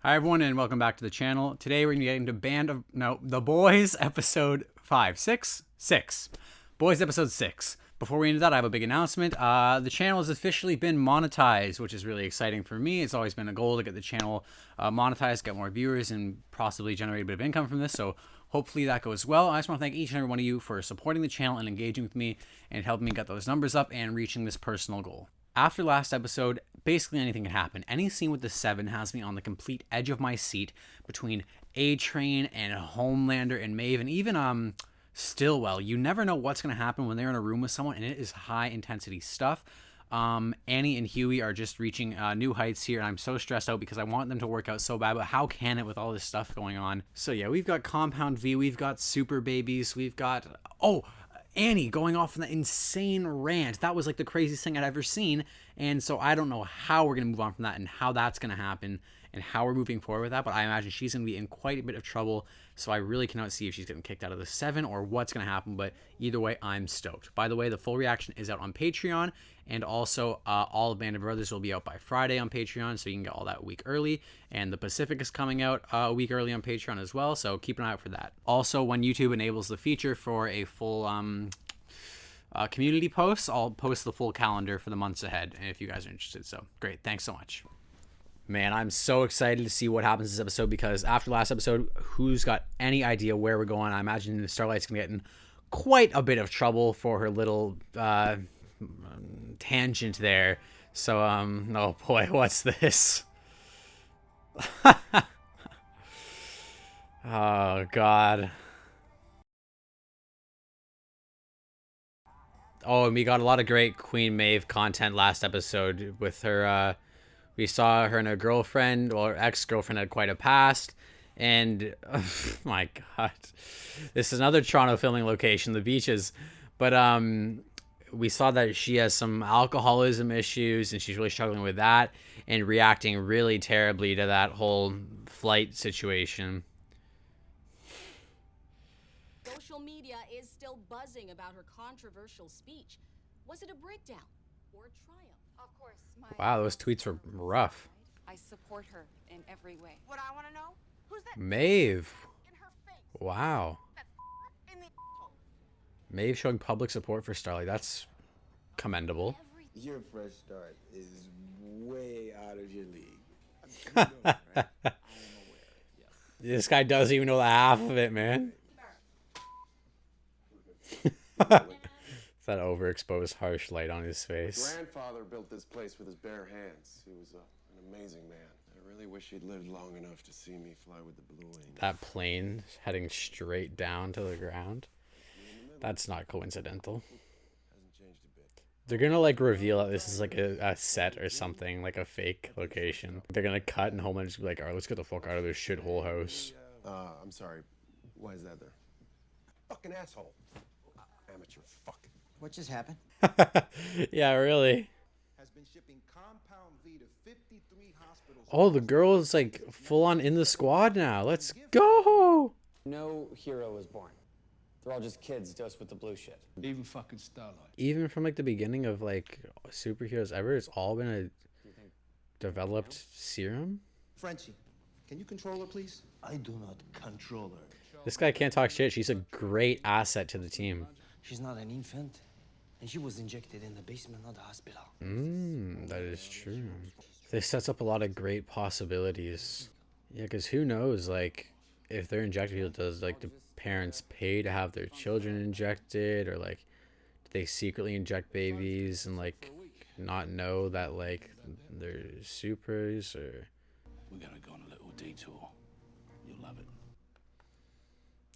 Hi everyone and welcome back to the channel. Today we're going to get into The Boys episode 6. Boys episode 6. Before we get into that, I have a big announcement. The channel has officially been monetized, which is really exciting for me. It's always been a goal to get the channel monetized, get more viewers, and possibly generate a bit of income from this. So hopefully that goes well. I just want to thank each and every one of you for supporting the channel and engaging with me and helping me get those numbers up and reaching this personal goal. After last episode, basically anything can happen. Any scene with the Seven has me on the complete edge of my seat between A-Train and Homelander and Maeve and even Stillwell. You never know what's going to happen when they're in a room with someone, and it is high intensity stuff. Annie and Hughie are just reaching new heights here, and I'm so stressed out because I want them to work out so bad, but how can it with all this stuff going on? So yeah, we've got Compound V, we've got Super Babies, we've got... Annie going off on that insane rant. That was like the craziest thing I'd ever seen. And so I don't know how we're going to move on from that and how that's going to happen and how we're moving forward with that. But I imagine she's going to be in quite a bit of trouble. So I really cannot see if she's getting kicked out of the Seven or what's going to happen. But either way, I'm stoked. By the way, the full reaction is out on Patreon. And also, all of Band of Brothers will be out by Friday on Patreon, so you can get all that a week early. And The Pacific is coming out a week early on Patreon as well, so keep an eye out for that. Also, when YouTube enables the feature for a full community post, I'll post the full calendar for the months ahead, if you guys are interested. So, great. Thanks so much. Man, I'm so excited to see what happens this episode, because after last episode, who's got any idea where we're going? I imagine Starlight's going to get in quite a bit of trouble for her little... tangent there. So oh boy, what's this? Oh god. Oh, and we got a lot of great Queen Maeve content last episode with her. We saw her and her girlfriend, or ex-girlfriend, had quite a past. And oh my god, this is another Toronto filming location, the beaches. But we saw that she has some alcoholism issues and she's really struggling with that and reacting really terribly to that whole flight situation. Social media is still buzzing about her controversial speech. Was it a breakdown or a triumph? Of course, Wow, those tweets were rough. I support her in every way. What I want to know? Who's that Maeve. in her face? Wow. That in the asshole. Maeve showing public support for Starlight. That's commendable. Your fresh start is way out of your league. You know, right? I am aware. Yes. This guy doesn't even know the half of it, man. That overexposed harsh light on his face. Grandfather built this place with his bare hands. He was an amazing man. I really wish he'd lived long enough to see me fly with the Blue Angels. That plane heading straight down to the ground. That's not coincidental. Hasn't changed a bit. They're gonna like reveal that this is like a set or something, like a fake location. They're gonna cut and Homeland just be like, alright, let's get the fuck out of this shithole house. I'm sorry. Why is that there? Fucking asshole. Amateur fuck. What just happened? Yeah, really. Has been shipping Compound V to 53 hospitals. Oh, the girl is like full on in the squad now. Let's go. No hero was born. They're all just kids dosed with the blue shit. Even fucking Starlight. Even from like the beginning of like superheroes ever, it's all been a developed serum. Frenchie, can you control her, please? I do not control her. This guy can't talk shit. She's a great asset to the team. She's not an infant. And she was injected in the basement of the hospital. That is true. This sets up a lot of great possibilities. Yeah, because who knows, like, if they're injecting people, does, like, the parents pay to have their children injected? Or, like, do they secretly inject babies and, like, not know that, like, they're supers? Or We're gonna go on a little detour. You'll love it.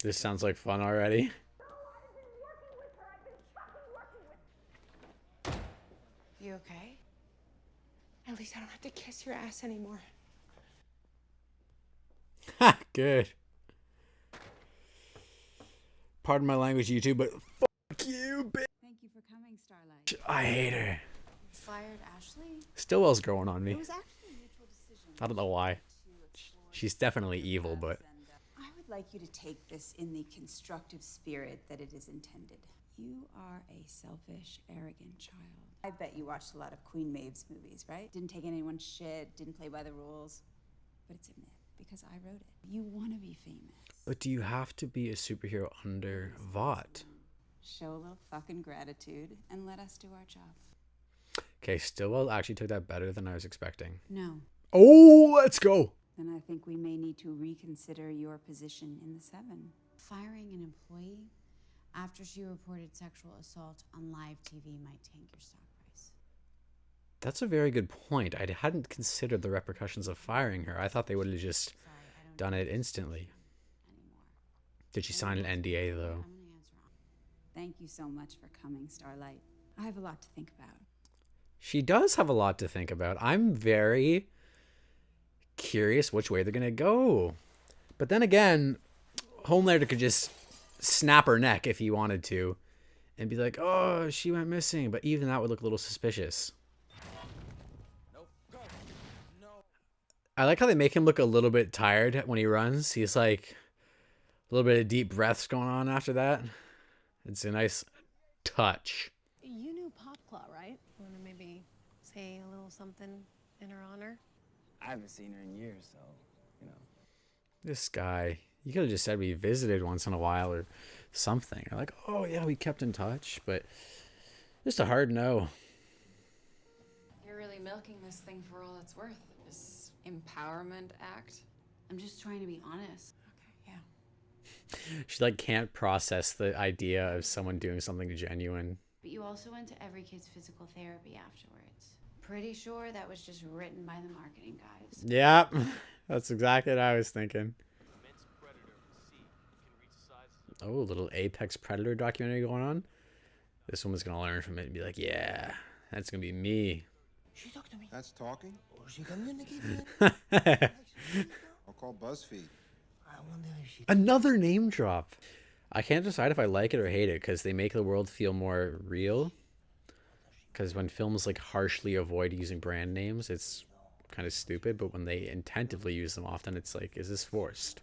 this sounds like fun already. You okay? At least I don't have to kiss your ass anymore. Ha! Good. Pardon my language, YouTube, but fuck you, bitch. Thank you for coming, Starlight. I hate her. You fired Ashley? Stillwell's growing on me. It was actually a mutual decision. I don't know why. She's definitely evil, but... I would like you to take this in the constructive spirit that it is intended. You are a selfish, arrogant child. I bet you watched a lot of Queen Maeve's movies, right? Didn't take anyone's shit, didn't play by the rules. But it's a myth. because I wrote it. You want to be famous. But do you have to be a superhero under Vought? Show a little fucking gratitude and let us do our job. Okay, Stillwell actually took that better than I was expecting. No. Oh, let's go. Then I think we may need to reconsider your position in the Seven. Firing an employee after she reported sexual assault on live TV might tank your stock price. That's a very good point. I hadn't considered the repercussions of firing her. I thought they would have just done it instantly. Did she sign an NDA, though? Thank you so much for coming, Starlight. I have a lot to think about. She does have a lot to think about. I'm very curious which way they're going to go. But then again, Homelander could just snap her neck if he wanted to and be like, oh, she went missing. But even that would look a little suspicious. I like how they make him look a little bit tired when he runs. He's like a little bit of deep breaths going on after that. It's a nice touch. You knew Popclaw, right? Want to maybe say a little something in her honor? I haven't seen her in years, so, you know. This guy, you could have just said we visited once in a while or something. Or like, oh yeah, we kept in touch, but just a hard no. You're really milking this thing for all it's worth. This empowerment act. I'm just trying to be honest. Okay, yeah. She like can't process the idea of someone doing something genuine. But you also went to every kid's physical therapy afterwards. Pretty sure that was just written by the marketing guys. Yeah, that's exactly what I was thinking. Oh, a little Apex Predator documentary going on. This woman's gonna learn from it and be like, yeah, that's gonna be me. She talked to me. That's talking? Oh, she communicated. I'll call BuzzFeed. I wonder if she... Another name drop. I can't decide if I like it or hate it because they make the world feel more real. Because when films like harshly avoid using brand names, it's kind of stupid. But when they intentively use them often, it's like, is this forced?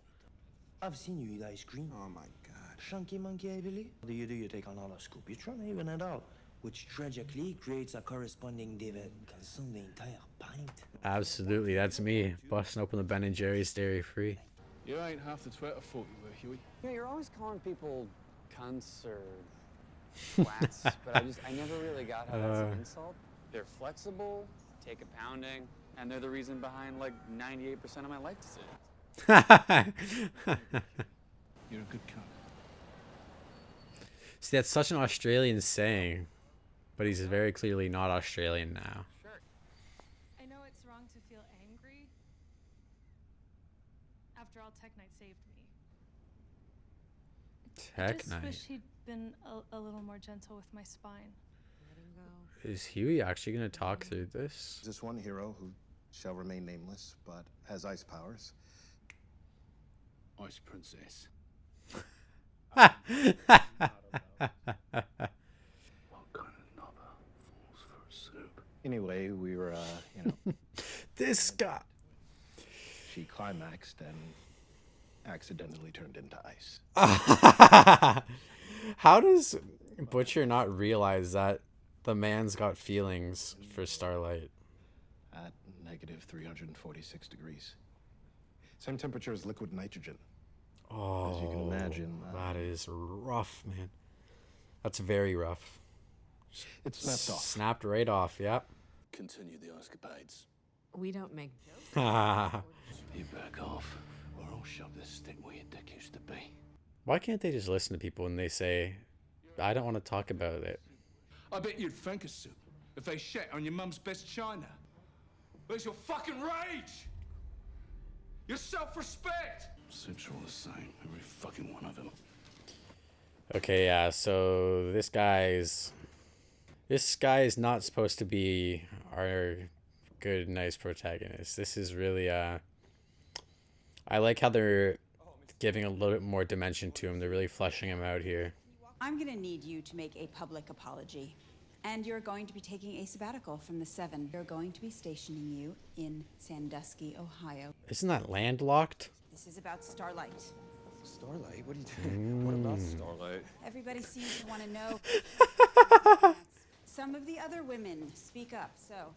I've seen you eat ice cream. Oh my god. Chunky monkey, I believe. What do? You take another scoop. You're trying to even it out, which tragically creates a corresponding divot. Consume the entire pint. Absolutely, that's me. Busting open the Ben & Jerry's dairy free. You ain't half the twit I thought you were, Hughie. You know, you're always calling people cunts or twats, but I never really got how that's an insult. They're flexible, take a pounding, and they're the reason behind like 98% of my life decisions. You're a good cunt. See, that's such an Australian saying, but he's very clearly not Australian now. Sure. I know it's wrong to feel angry. After all, Tech Knight saved me. Tech I just Knight. wish he'd been a little more gentle with my spine. Is Hughie actually going to talk through this? This one hero who shall remain nameless, but has ice powers. Ice Princess. Ha! What kind of knobber falls for a soup? Anyway, we were, you know, This guy. she climaxed and accidentally turned into ice. How does Butcher not realize that the man's got feelings for Starlight? At negative 346 degrees. Same temperature as liquid nitrogen. Oh, as you can imagine. That is rough, man. That's very rough. It snapped off. Snapped right off, yep. Continue the escapades. We don't make jokes. You back off, or I'll shove this stick where your dick used to be. Why can't they just listen to people when they say, I don't want to talk about it? I bet you'd thank us, Sue, if they shat on your mum's best china. Where's your fucking rage? Your self-respect? Suits are all the same, every fucking one of them. Okay, yeah, so this guy's not supposed to be our good, nice protagonist. This is really, I like how they're giving a little bit more dimension to him. They're really fleshing him out here. I'm gonna need you to make a public apology. And you're going to be taking a sabbatical from the Seven. They're going to be stationing you in Sandusky, Ohio. Isn't that landlocked? This is about Starlight. Starlight? What are you doing? What about Starlight? Everybody seems to want to know. Some of the other women speak up, so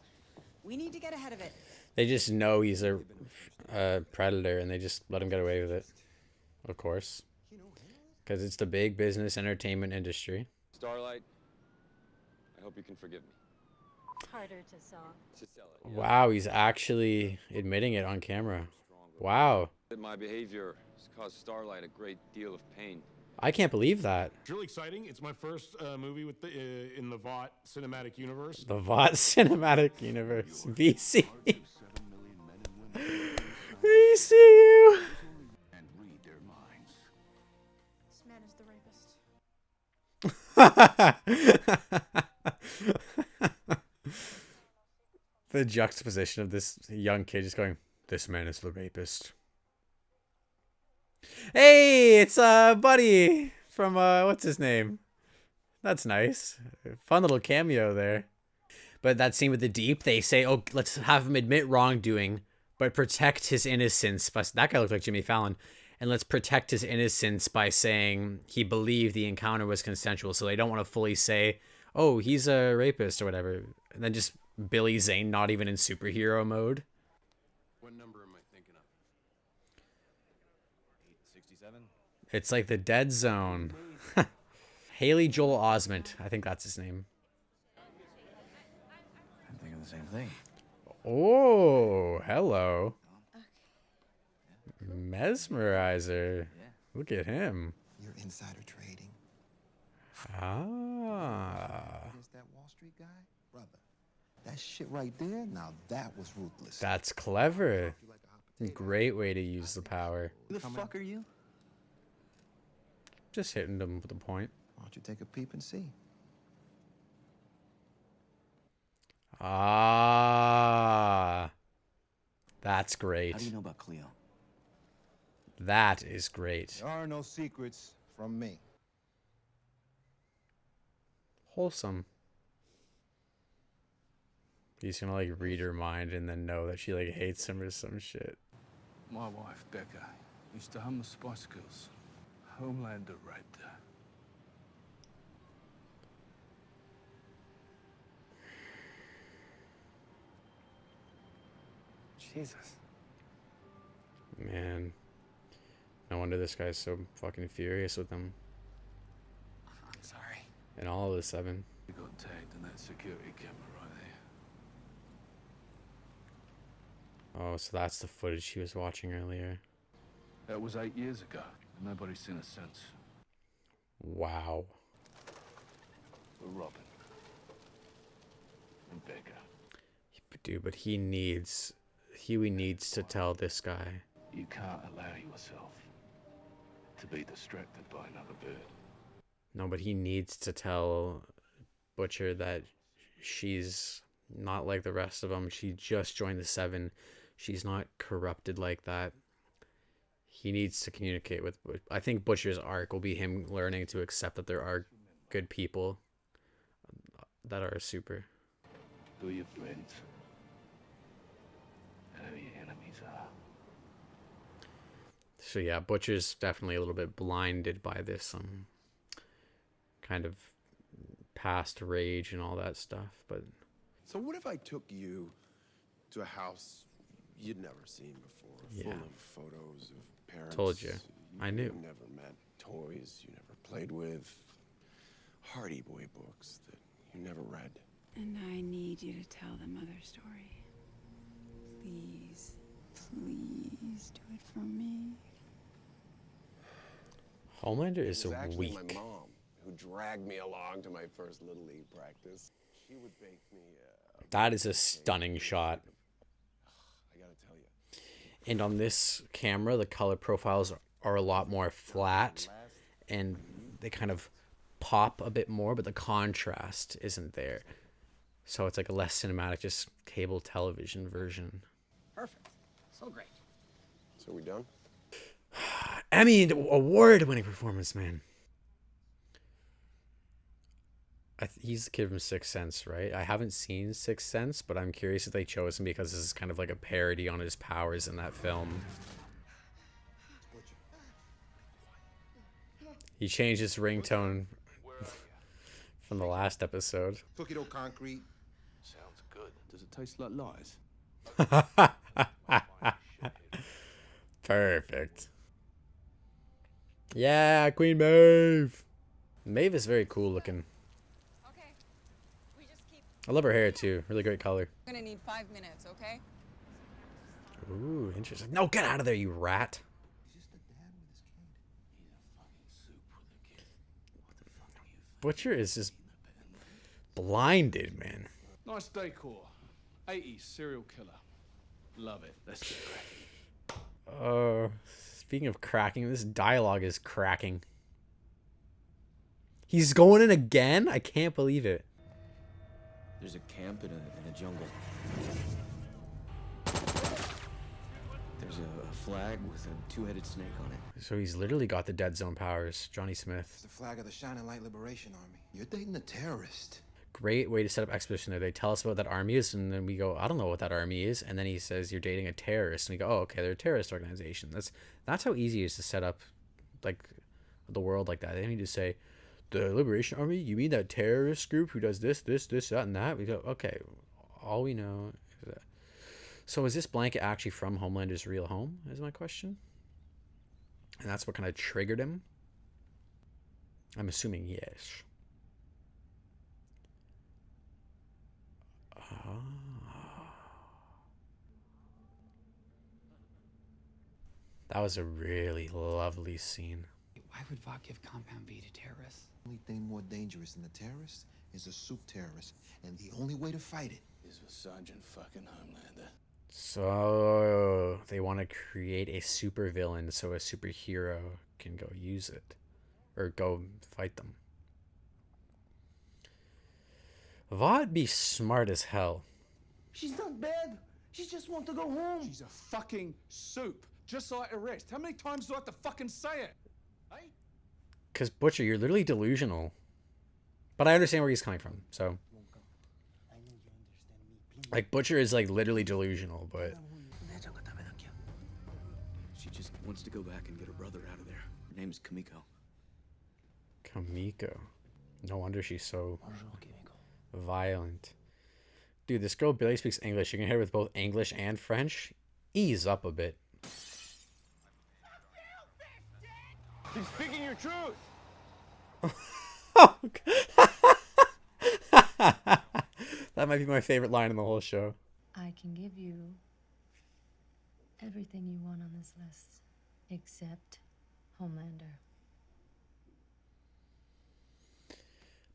we need to get ahead of it. They just know he's a predator, and they just let him get away with it. Of course. Because it's the big business entertainment industry. Starlight, I hope you can forgive me. Harder to sell. Wow, he's actually admitting it on camera. Wow. My behavior has caused Starlight a great deal of pain. I can't believe that. It's really exciting. It's my first movie with in the VOT cinematic universe. The VOT cinematic universe. VC. VCU. And read their minds. This man is the rapist. The juxtaposition of this young kid just going, "This man is the rapist." Hey, it's Buddy from what's his name? That's nice. Fun little cameo there. But that scene with the Deep, they say, "Oh, let's have him admit wrongdoing, but protect his innocence." But that guy looked like Jimmy Fallon. And let's protect his innocence by saying he believed the encounter was consensual. So they don't want to fully say, "Oh, he's a rapist" or whatever. And then just Billy Zane not even in superhero mode. What number am I thinking of? 867? It's like the Dead Zone. Haley Joel Osment. I think that's his name. I'm thinking the same thing. Oh, hello. Mesmerizer. Look at him. You're insider trading. Ah. Is that Wall Street guy? Brother, that shit right there, now that was ruthless. That's clever. Great way to use the power. Who the fuck are you? Just hitting them with a point. Why don't you take a peep and see? Ah. That's great. How do you know about Cleo? That is great. There are no secrets from me. Wholesome. He's gonna like read her mind and then know that she like hates him or some shit. My wife, Becca, used to hum the Spice Girls. Homelander raped her. Jesus. Man. No wonder this guy's so fucking furious with him. I'm sorry. And all of the seven. You got tagged in that security camera right there. Oh, so that's the footage she was watching earlier. That was 8 years ago. And nobody's seen us since. Wow. We're Robin. And Becca. Dude, but Hughie needs to tell this guy. You can't allow yourself to be distracted by another bird. No, but he needs to tell Butcher that she's not like the rest of them. She just joined the Seven. She's not corrupted like that. He needs to communicate with... I think Butcher's arc will be him learning to accept that there are good people that are super. Who are your friends? And who your enemies are. So yeah, Butcher's definitely a little bit blinded by this kind of past rage and all that stuff. But So what if I took you to a house you'd never seen before, full of photos of parents? Told you. I knew. You never met, toys you never played with, Hardy Boy books that you never read. And I need you to tell them other story. Please, please do it for me. Homelander is It was actually weak. my mom who dragged me along to my first Little League practice. She would bake me That is a stunning shot. I gotta tell you. And on this camera, the color profiles are a lot more flat and they kind of pop a bit more, but the contrast isn't there. So it's like a less cinematic, just cable television version. Perfect. So great. So we done? Emmy award-winning performance, man. He's the kid from Sixth Sense, right? I haven't seen Sixth Sense, but I'm curious if they chose him because this is kind of like a parody on his powers in that film. He changed his ringtone from the last episode. Cookie dough concrete. Sounds good. Does it taste like lies? Perfect. Yeah, Queen Maeve. Maeve is very cool looking. Okay. We just keep. I love her hair too. Really great color. We're gonna need 5 minutes, okay? Ooh, interesting. No, get out of there, you rat. Butcher is just blinded, man. Nice decor. 80s serial killer. Love it. Let's get cracking. Speaking of cracking, this dialogue is cracking. He's going in again? I can't believe it. There's a camp in a jungle. There's a flag with a two-headed snake on it. So he's literally got the Dead Zone powers. Johnny Smith. It's the flag of the Shining Light Liberation Army. You're dating a terrorist. Great way to set up exposition there. They tell us about that army is, and then we go, I don't know what that army is. And then he says, you're dating a terrorist. And we go, oh, okay, they're a terrorist organization. That's how easy it is to set up, like, the world like that. They don't need to say, the Liberation Army? You mean that terrorist group who does this, that, and that? We go, okay, all we know is that. So is this blanket actually from Homelander's real home, is my question? And that's what kind of triggered him? I'm assuming yes. That was a really lovely scene. Why would Vought give Compound V to terrorists? The only thing more dangerous than a terrorist is a soup terrorist. And the only way to fight it is with Sergeant fucking Homelander. So they want to create a super villain so a superhero can go use it. Or go fight them. Vought be smart as hell. She's not bad. She just wants to go home. She's a fucking soup. Just like the rest. How many times do I have to fucking say it? Hey? Because Butcher, you're literally delusional. But I understand where he's coming from, so. Like, Butcher is, like, literally delusional, but. She just wants to go back and get her brother out of there. Her name is Kamiko. Kamiko. No wonder she's so violent. Dude, this girl barely speaks English. You can hit her with both English and French. Ease up a bit. She's speaking your truth. That might be my favorite line in the whole show. I can give you everything you want on this list, except Homelander.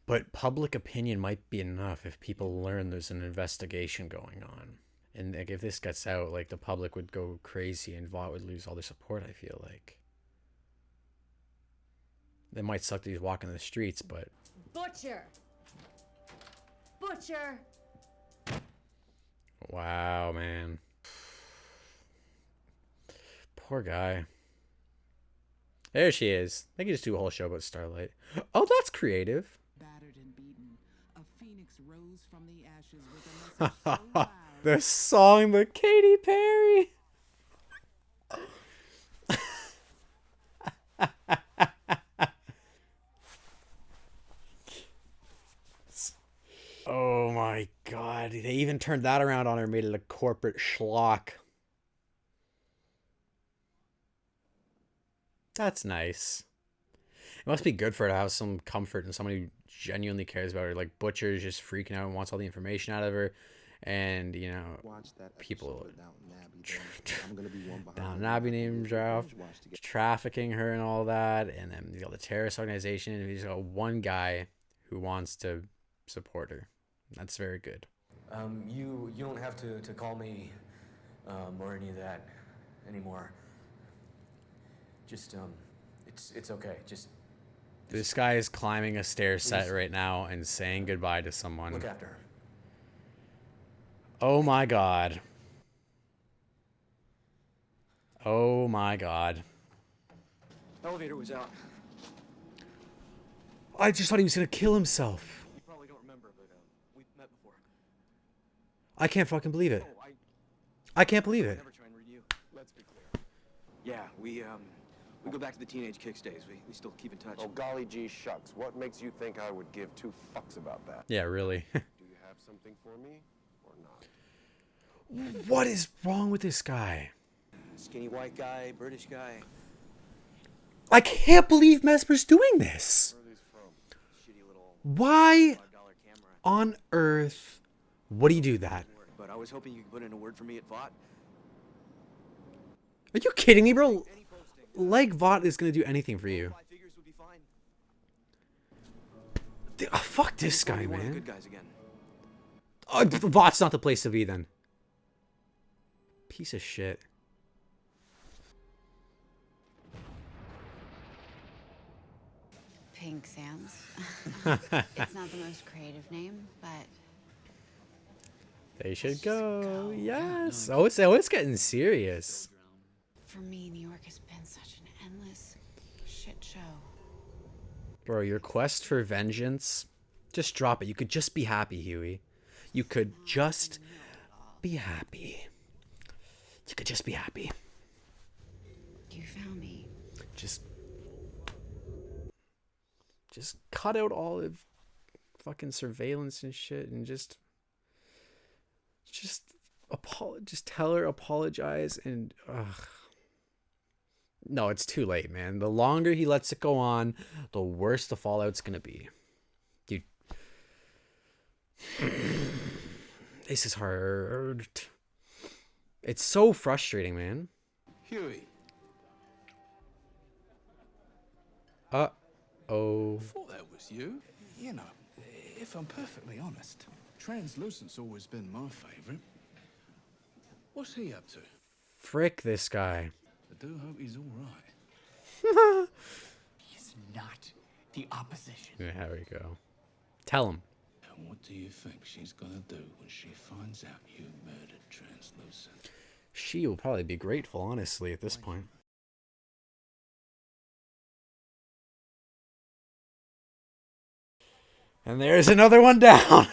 But public opinion might be enough if people learn there's an investigation going on. And like, if this gets out, like, the public would go crazy and Vought would lose all their support, I feel like. They might suck that he's walking the streets, but... Butcher! Butcher! Wow, man. Poor guy. There she is. They could just do a whole show about Starlight. Oh, that's creative. Battered and beaten, a phoenix rose from the ashes with a message so loud. The song by Katy Perry. Oh my god. They even turned that around on her and made it a corporate schlock. That's nice. It must be good for her to have some comfort and somebody who genuinely cares about her. Like, Butcher is just freaking out and wants all the information out of her. And, you know, people down Abbey name draft, trafficking her and all that. And then you got the terrorist organization. And we just got one guy who wants to support her. That's very good. You don't have to call me or any of that anymore. Just it's okay. Just this guy is climbing a stair set right now and saying goodbye to someone. Look after her. Oh my god. Oh my god. Elevator was out. I just thought he was gonna kill himself. You probably don't remember, but we've met before. I can't fucking believe it. I can't believe it. Never try and read you. Let's be clear. Yeah, we go back to the teenage kicks days. We still keep in touch. Oh, golly gee shucks. What makes you think I would give two fucks about that? Yeah, really. Do you have something for me or not? What is wrong with this guy? Skinny white guy, British guy. I can't believe Mesmer's doing this. Why on earth would he do that? But I was hoping you could put in a word for me at Vought. Are you kidding me, bro? Like Vought is gonna do anything for you. Oh, fuck this guy, man. Oh, Vaught's not the place to be then. Piece of shit. Pink Sands. It's not the most creative name, but They should go. Yes. Oh, it's getting serious. for me, New York has been such an endless shit show. Bro, your quest for vengeance, just drop it. You could just be happy, Hughie. You could just be happy. You could just be happy. You found me. Just cut out all of fucking surveillance and shit and just tell her, apologize, and no, it's too late, man. The longer he lets it go on, the worse the fallout's gonna be. Dude, this is hard. It's so frustrating, man. Hughie. Oh. Thought that was you. You know, if I'm perfectly honest, Translucent's always been my favorite. What's he up to? Frick this guy. I do hope he's all right. He's not the opposition. Yeah, there we go. Tell him. And what do you think she's gonna do when she finds out you murdered Translucent? She will probably be grateful, honestly, at this point. And there's another one down.